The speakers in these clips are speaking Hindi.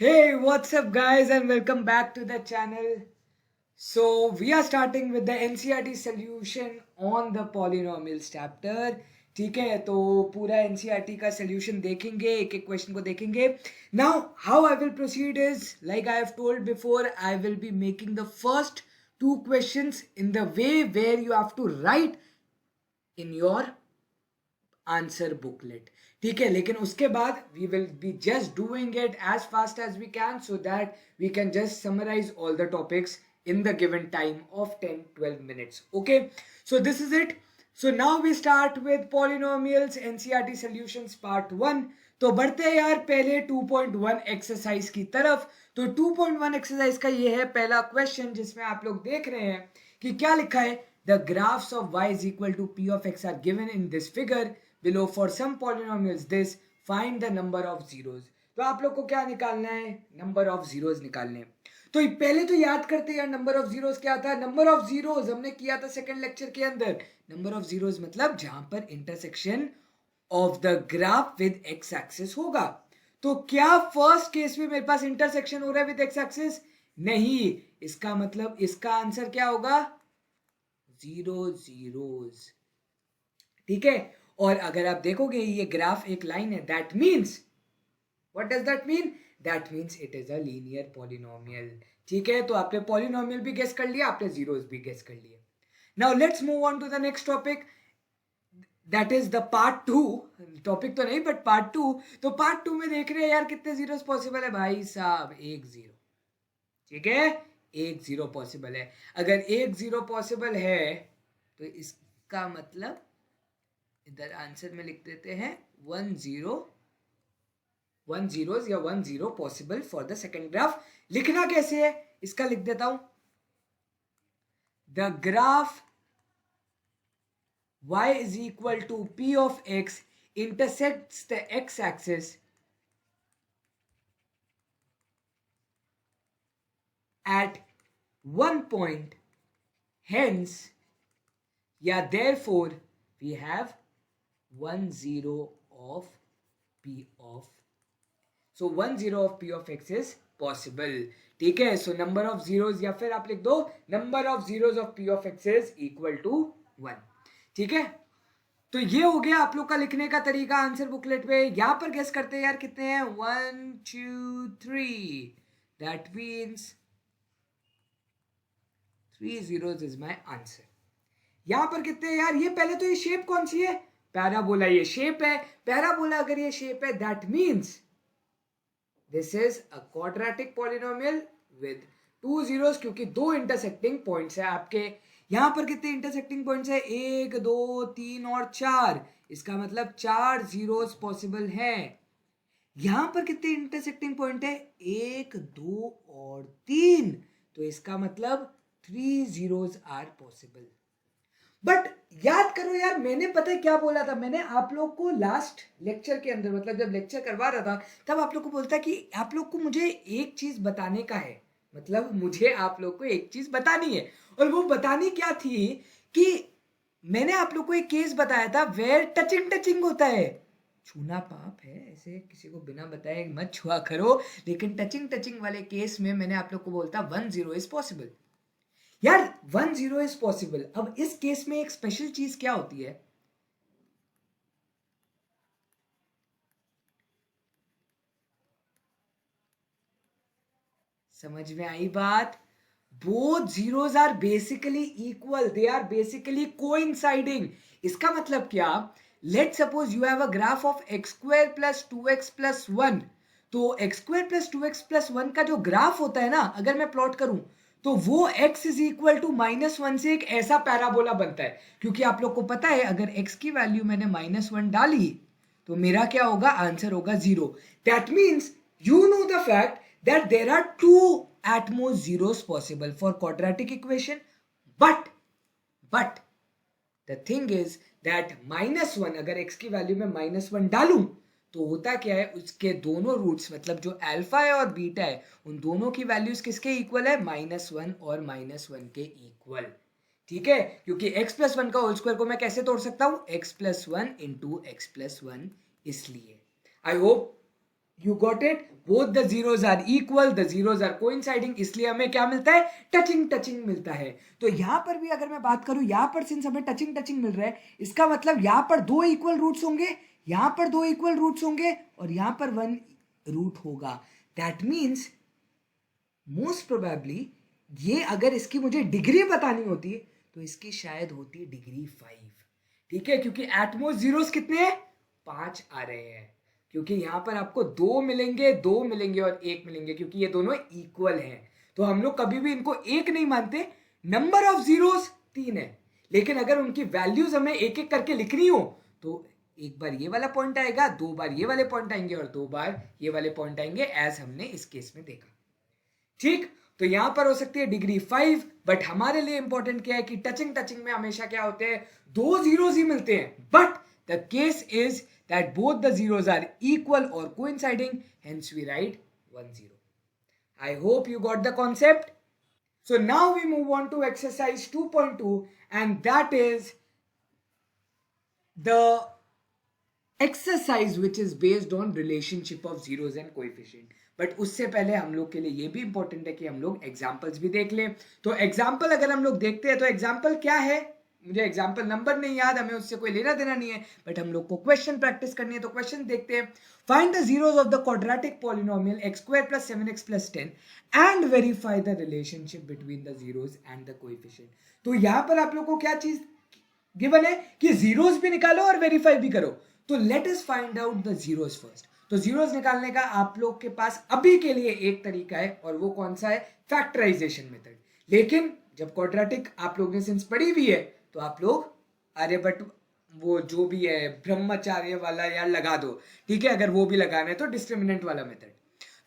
Hey, what's up, guys, and welcome back to the channel. So, we are starting with the NCERT solution on the polynomials chapter. ठीक है, तो पूरा NCERT का solution देखेंगे, एक एक question को देखेंगे. Now, how I will proceed is, like I have told before, I will be making the first two questions in the way where you have to write in your answer booklet. ठीक है, लेकिन उसके बाद we will be just doing it as fast as we can so that we can just summarise all the topics in the given time of 10-12 minutes. Okay, so this is it. So now we start with polynomials NCERT solutions part 1. तो बढ़ते हैं यार पहले 2.1 एक्सरसाइज की तरफ. तो 2.1 एक्सरसाइज का ये है पहला क्वेश्चन जिसमें आप लोग देख रहे हैं कि क्या लिखा है. The graphs of y is equal to p of x are given in this figure below. For some polynomials this, find the number of zeros. तो आप लोग को क्या निकालना है, नंबर ऑफ जीरोज निकालने हैं. तो पहले तो याद करते यार नंबर ऑफ जीरोज क्या था. नंबर ऑफ जीरोज हमने किया था सेकंड लेक्चर के अंदर. नंबर ऑफ जीरोज मतलब जहां पर intersection of the graph with x axis होगा. तो क्या फर्स्ट केस में मेरे पास इंटरसेक्शन हो रहा है विद एक्स एक्सिस? नहीं. इसका मतलब इसका आंसर क्या होगा, जीरो जीरोज. ठीक है, और अगर आप देखोगे ये ग्राफ एक लाइन है, that means what does that mean? That means it is a linear polynomial. ठीक है, तो आपने पॉलिनोमियल भी गेस कर लिया, आपने जीरोस भी गेस कर लिए. Now let's move on to the next topic, that is the part 2. Topic तो नहीं बट पार्ट 2. तो पार्ट 2 में देख रहे हैं यार कितने जीरोस पॉसिबल है भाई साहब, एक जीरो. ठीक है, एक जीरो पॉसिबल है. अगर एक जीरो पॉसिबल है तो इसका मतलब इधर आंसर में लिख देते हैं 1 zeros या 1 0 possible for the second graph. लिखना कैसे है इसका लिख देता हूं. The graph y is equal to p of x intersects the x axis at one point, hence या therefore we have 1 0 of p of, so 1 0 of p of x is possible. ठीक है, सो नंबर ऑफ जीरोज या फिर आप लिख दो number of zeros of p of x is equal to 1. ठीक है, तो ये हो गया आप लोग का लिखने का तरीका आंसर बुकलेट पे. यहां पर गेस करते हैं यार कितने हैं, 1 2 3. That means 3 zeros is my answer. यहां पर कितने हैं यार, ये पहले तो ये शेप कौन सी है, पैराबोला. ये शेप है पैराबोला. अगर ये शेप है that means this is a quadratic polynomial with 2 zeros, क्योंकि दो इंटरसेक्टिंग पॉइंट्स है आपके. यहां पर कितने इंटरसेक्टिंग पॉइंट्स है, 1 2 3 और 4. इसका मतलब 4 जीरोस पॉसिबल है. यहां पर कितने इंटरसेक्टिंग पॉइंट है, 1 2 और 3. तो इसका मतलब 3 जीरोस आर पॉसिबल. बट याद करो यार, मैंने पता है क्या बोला था, मैंने आप लोग को लास्ट लेक्चर के अंदर, मतलब जब लेक्चर करवा रहा था तब आप लोग को बोलता कि आप लोग को मुझे एक चीज बताने का है, मतलब मुझे आप लोग को एक चीज बतानी है. और वो बतानी क्या थी कि मैंने आप लोग को एक केस बताया था वेयर टचिंग होता है. छूना पाप है, ऐसे किसी को बिना बताए मत छुआ करो. लेकिन टचिंग वाले केस में मैंने आप लोग को बोलता 1 0 इज पॉसिबल. यार 1 0 इज पॉसिबल. अब इस केस में एक स्पेशल चीज क्या होती है, समझ में आई बात? Both zeros are basically equal, they are basically coinciding. इसका मतलब क्या, let suppose you have a graph of x square plus 2x plus 1. तो x square plus 2x plus 1 का जो ग्राफ होता है ना, अगर मैं प्लॉट करूं तो वो x इज इक्वल टू -1 से एक ऐसा पैराबोला बनता है. क्योंकि आप लोग को पता है अगर x की वैल्यू मैंने -1 डाली तो मेरा क्या होगा, आंसर होगा 0. That means you know the fact that there are two at most zeros possible for quadratic equation, but the thing is that -1, अगर x की वैल्यू में -1 डालूं तो होता क्या है, उसके दोनों रूट्स मतलब जो अल्फा है और बीटा है उन दोनों की वैल्यूज किसके इक्वल है, -1 और -1 के इक्वल. ठीक है, क्योंकि x प्लस 1 का होल स्क्वायर को मैं कैसे तोड़ सकता हूं, x plus 1 into x plus 1. इसलिए I hope you got it. Both the zeros are equal, the zeros are coinciding, इसलिए हमें क्या मिलता है, टचिंग टचिंग मिलता है। तो यहां पर भी अगर मैं बात करूं, यहां पर सिंस हमें टचिंग टचिंग मिल रहा है, इसका मतलब यहां पर दो इक्वल रूट्स होंगे, यहां पर दो इक्वल रूट्स होंगे और यहां पर वन रूट होगा। दैट मीन्स मोस्ट प्रोबेबली ये अगर इसकी मुझे डिग्री बतानी होती तो इसकी शायद होती डिग्री 5। ठीक है, क्योंकि एटमोस्ट जीरोस कितने हैं, 5 आ रहे हैं, क्योंकि यहां पर आपको दो मिलेंगे और एक मिलेंगे, क्योंकि ये दोनों इक्वल हैं। तो हम लोग कभी भी इनको एक नहीं मानते। नंबर ऑफ जीरोस 3 है, लेकिन अगर उनकी वैल्यूज हमें एक एक करके लिखनी हो तो एक बार ये वाला पॉइंट आएगा, दो बार ये वाले पॉइंट आएंगे और दो बार ये वाले पॉइंट आएंगे, एज हमने इस केस में देखा। ठीक, तो यहां पर हो सकती है डिग्री 5, बट हमारे लिए इंपॉर्टेंट क्या है कि टचिंग टचिंग में हमेशा क्या होते हैं, दो जीरोस ही मिलते हैं, but the case is that both the zeros are equal और coinciding, hence we write 1 0. I hope you got the concept. So now we move on to exercise 2.2, and that is the exercise which is based on relationship of zeros and coefficient. But उससे पहले हम लोग के लिए ये भी इंपॉर्टेंट है कि हम लोग एग्जाम्पल्स भी देख लें। तो एग्जाम्पल अगर हम लोग देखते हैं तो एग्जाम्पल क्या है, मुझे एग्जाम्पल नंबर नहीं याद, हमें उससे कोई लेना देना नहीं है, बट हम लोग को क्वेश्चन प्रैक्टिस करनी है। तो क्वेश्चन देखते हैं। Find the zeros of the quadratic polynomial x square plus 7x plus 10 and verify the relationship between the zeros and the coefficient. तो यहां पर आप लोग को क्या चीज गिवन है कि जीरोस भी निकालो और वेरीफाई भी करो। तो let us find out the zeros first. तो जीरोस निकालने का आप लोग के पास अभी के लिए एक तरीका है, और वो कौन सा है, फैक्टराइजेशन मेथड। लेकिन जब क्वाड्रेटिक आप लोग ने सिंस पढ़ी हुई है तो आप लोग आर्यभट्ट वो जो भी है ब्रह्मचार्य वाला यार लगा दो, ठीक है, अगर वो भी लगाना है तो डिस्क्रिमिनेंट वाला मेथड।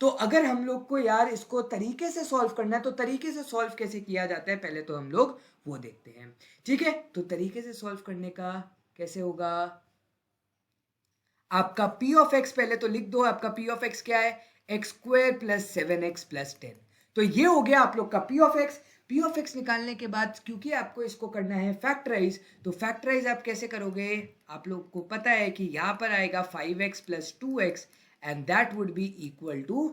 तो अगर हम लोग को यार इसको तरीके से सॉल्व करना है तो तरीके से सॉल्व कैसे किया जाता है पहले तो हम लोग वो देखते हैं। ठीक है, तो तरीके से सॉल्व करने का कैसे होगा, आपका p ऑफ x पहले तो लिख दो। आपका p ऑफ x क्या है, x square plus 7x plus 10। तो ये हो गया आप लोग का p of x। p of x निकालने के बाद क्योंकि आपको इसको करना है फैक्टराइज, तो फैक्टराइज आप कैसे करोगे, आप लोग को पता है कि यहां पर आएगा 5x plus 2x and that would be equal to,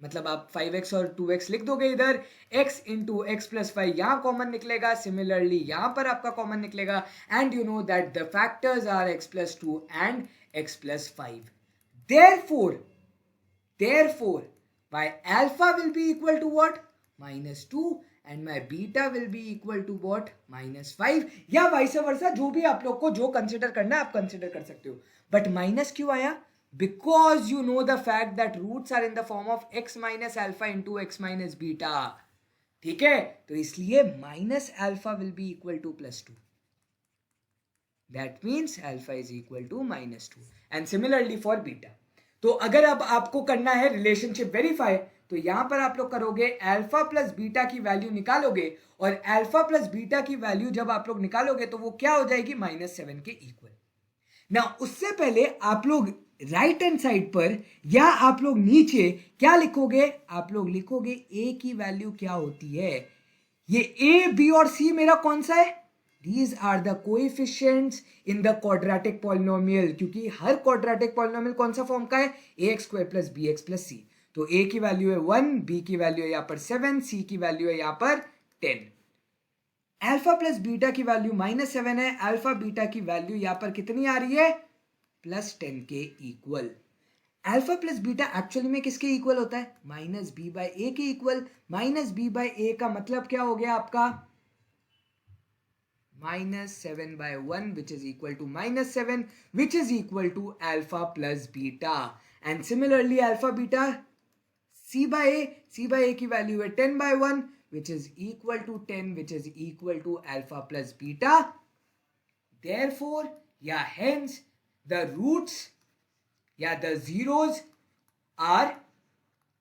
मतलब आप 5x और 2x लिख दोगे इधर, x इंटू एक्स प्लस 5 यहां कॉमन निकलेगा, सिमिलरली यहां पर आपका कॉमन निकलेगा, and you know that the factors are x plus 2 and x plus 5। therefore my alpha will be equal to what, -2, and my beta will be equal to what, -5, या वाइस वर्सा, जो भी आप लोग को जो कंसिडर करना है आप कंसिडर कर सकते हो। बट माइनस क्यों आया, because you know the fact that roots are in the form of x minus alpha into x minus beta। ठीक है, तो इसलिए minus alpha will be equal to +2, that means alpha is equal to -2, and similarly for beta. तो अगर अब आपको करना है रिलेशनशिप वेरीफाई, तो यहां पर आप लोग करोगे अल्फा प्लस बीटा की वैल्यू निकालोगे, और अल्फा प्लस बीटा की वैल्यू जब आप लोग निकालोगे तो वो क्या हो जाएगी, -7 के इक्वल। ना उससे पहले आप लोग राइट हैंड साइड पर या आप लोग नीचे क्या लिखोगे, आप लोग लिखोगे a की वैल्यू क्या होती है। ये a, b और c मेरा कौन सा है, these are the coefficients in the quadratic polynomial, क्योंकि हर quadratic polynomial कौन सा फॉर्म का है, ax square plus bx plus c। तो a की वैल्यू है 1, b की वैल्यू है यहां पर 7, c की वैल्यू है यहां पर 10। अल्फा प्लस बीटा की वैल्यू -7 है, अल्फा बीटा की वैल्यू यहां पर कितनी आ रही है, +10 के equal. Alpha plus beta actually में किसके इक्वल होता है, -b/a के इक्वल। -b/a का मतलब क्या हो गया आपका, -7/1 which is equal to -7 which is equal to alpha plus beta, and similarly alpha beta c/a की वैल्यू है 10/1 which is equal to 10 which is equal to alpha plus beta। therefore या hence the roots या the zeros are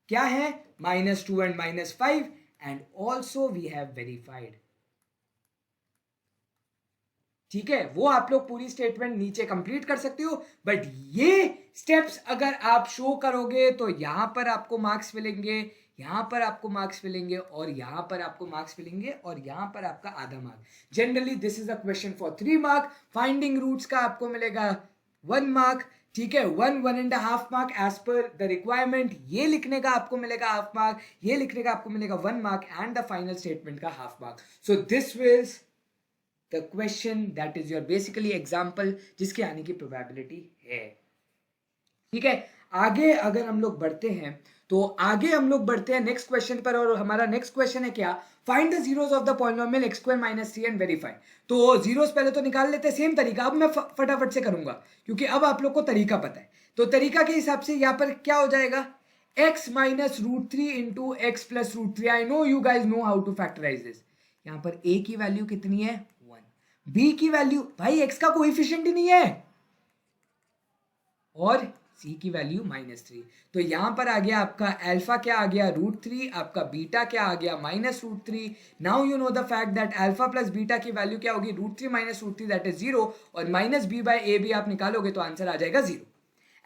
क्या है, -2 and -5, and also we have verified। ठीक है, वो आप लोग पूरी स्टेटमेंट नीचे कंप्लीट कर सकते हो, बट ये स्टेप्स अगर आप शो करोगे तो यहां पर आपको मार्क्स मिलेंगे, यहां पर आपको मार्क्स मिलेंगे, और यहां पर आपको मार्क्स मिलेंगे, और यहां पर आपका आधा mark. Generally this is a question for 3 mark. Finding roots का आपको मिलेगा 1 मार्क, ठीक है, 1.5 mark as per the requirement, ये लिखने का आपको मिलेगा हाफ मार्क, ये लिखने का आपको मिलेगा 1 mark and the final statement का half mark. So this was the question, that is your basically example जिसके आने की प्रोबेबिलिटी है. ठीक है, आगे अगर हम लोग बढ़ते हैं तो आगे हम लोग बढ़ते हैं नेक्स्ट क्वेश्चन पर, और हमारा नेक्स्ट क्वेश्चन है क्या, find the zeros of the polynomial x square minus 3 and verify. तो जीरोस पहले तो निकाल लेते हैं, सेम तरीका अब मैं फटाफट से करूंगा क्योंकि अब आप लोग को तरीका पता है. तो तरीका के हिसाब से यहाँ पर क्या हो जाएगा, x minus root 3 into x plus root 3. I know you guys know how to factorise this. यहाँ पर a की वैल्यू कितनी है 1, b की वैल्यू, भाई x का कोएफिशिएंट ही नहीं है, और c की वैल्यू -3. तो यहां पर आ गया आपका अल्फा क्या आ गया √3, आपका बीटा क्या आ गया -√3. Now you know the fact that alpha plus beta की वैल्यू क्या होगी √3 -√3 दैट इज 0, और -b/a भी आप निकालोगे तो आंसर आ जाएगा 0.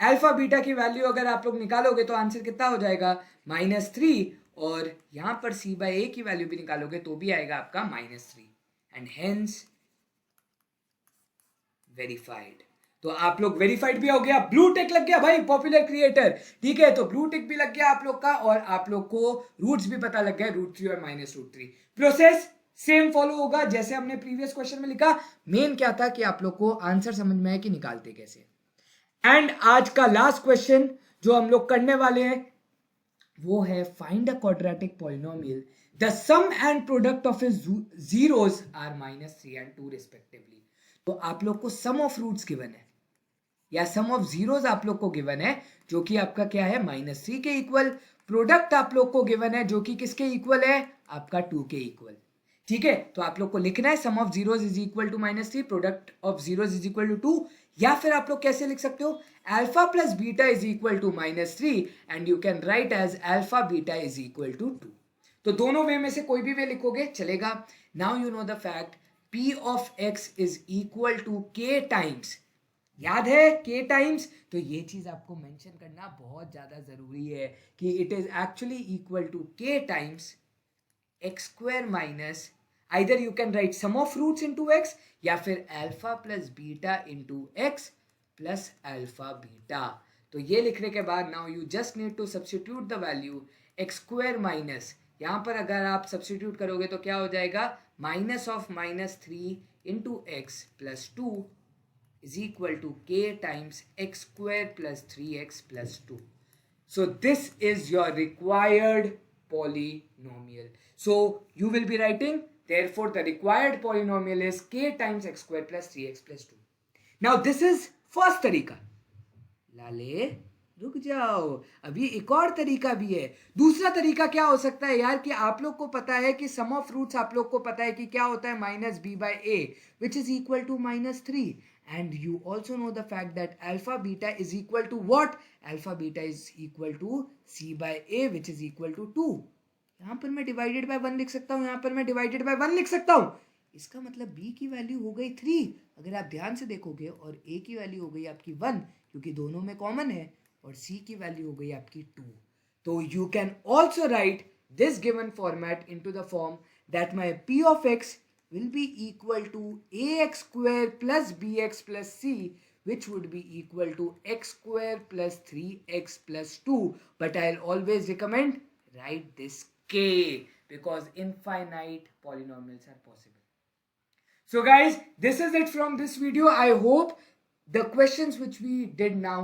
अल्फा बीटा की वैल्यू अगर आप लोग निकालोगे तो आंसर कितना हो जाएगा -3, और यहां पर c/a की वैल्यू भी निकालोगे तो भी आएगा आपका -3, एंड हेंस वेरीफाइड. तो आप लोग वेरीफाइड भी हो गया, ब्लू टिक लग गया भाई, पॉपुलर क्रिएटर. ठीक है, तो ब्लू टिक भी लग गया आप लोग का, और आप लोग को रूट्स भी पता लग गए √3 और -√3. प्रोसेस सेम फॉलो होगा जैसे हमने प्रीवियस क्वेश्चन में लिखा. मेन क्या था कि आप लोग को आंसर समझ में आए कि निकालते कैसे. एंड आज का लास्ट क्वेश्चन जो हम लोग करने वाले हैं वो है find a quadratic polynomial the sum and product of its zeros are -3 and 2 respectively. तो आप लोग को सम ऑफ रूट्स गिवन है या सम ऑफ जीरोस आप लोग को गिवन है जो कि आपका क्या है -3 के इक्वल. प्रोडक्ट आप लोग को गिवन है जो कि किसके इक्वल है, आपका 2 के इक्वल. ठीक है, तो आप लोग को लिखना है sum of zeros is equal to -3, product of zeros is equal to 2, या फिर आप लोग कैसे लिख सकते हो, alpha plus beta is equal to -3 and you can write as alpha beta is equal to 2. तो दोनों वे में से कोई भी वे लिखोगे चलेगा. Now you know the fact p of x is equal to k times, याद है k टाइम्स, तो ये चीज आपको मेंशन करना बहुत ज्यादा जरूरी है कि it is actually equal to k times x square minus, either you can write sum of roots into x या फिर alpha plus beta into x plus alpha beta. तो ये लिखने के बाद now you just need to substitute the value x square minus, यहां पर अगर आप सब्स्टिट्यूट करोगे तो क्या हो जाएगा minus of -3 into x plus 2 is equal to k times x square plus 3x plus 2. So this is your required polynomial. So you will be writing, therefore the required polynomial is k times x square plus 3x plus 2. Now this is first तरीका. लाले रुक जाओ, अभी एक और तरीका भी है. दूसरा तरीका क्या हो सकता है यार, कि आप लोग को पता है कि सम ऑफ रूट्स आप लोग को पता है कि क्या होता है -b/a which is equal to -3, and you also know the fact that alpha beta is equal to what, alpha beta is equal to c/a which is equal to 2. यहाँ पर मैं डिवाइडेड बाय 1 लिख सकता हूँ, यहाँ पर मैं डिवाइडेड बाय 1 लिख सकता हूँ. इसका मतलब b की वैल्यू हो गई 3 अगर आप ध्यान से देखोगे, और a की वैल्यू हो गई आपकी 1 क्योंकि दोनों में कॉमन है, और c की वैल्यू हो गई आपकी 2. तो you can also right this given format into the form that my p of x will be equal to ax square plus bx plus c, which would be equal to x square plus 3x plus 2. But I'll always recommend write this k because infinite polynomials are possible. So guys, this is it from this video. I hope the questions which we did now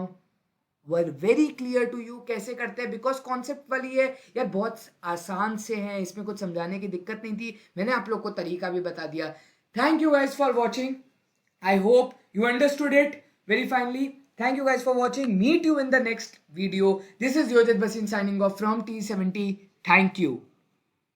were very clear to you. कैसे करते हैं, बिकॉज कॉन्सेप्ट वाली है यार, बहुत आसान से हैं, इसमें कुछ समझाने की दिक्कत नहीं थी, मैंने आप लोग को तरीका भी बता दिया. Thank you guys for watching, I hope you understood it very finally. Thank you guys for watching, meet you in the next video. This is Yojit बसीन signing off from T70. Thank you.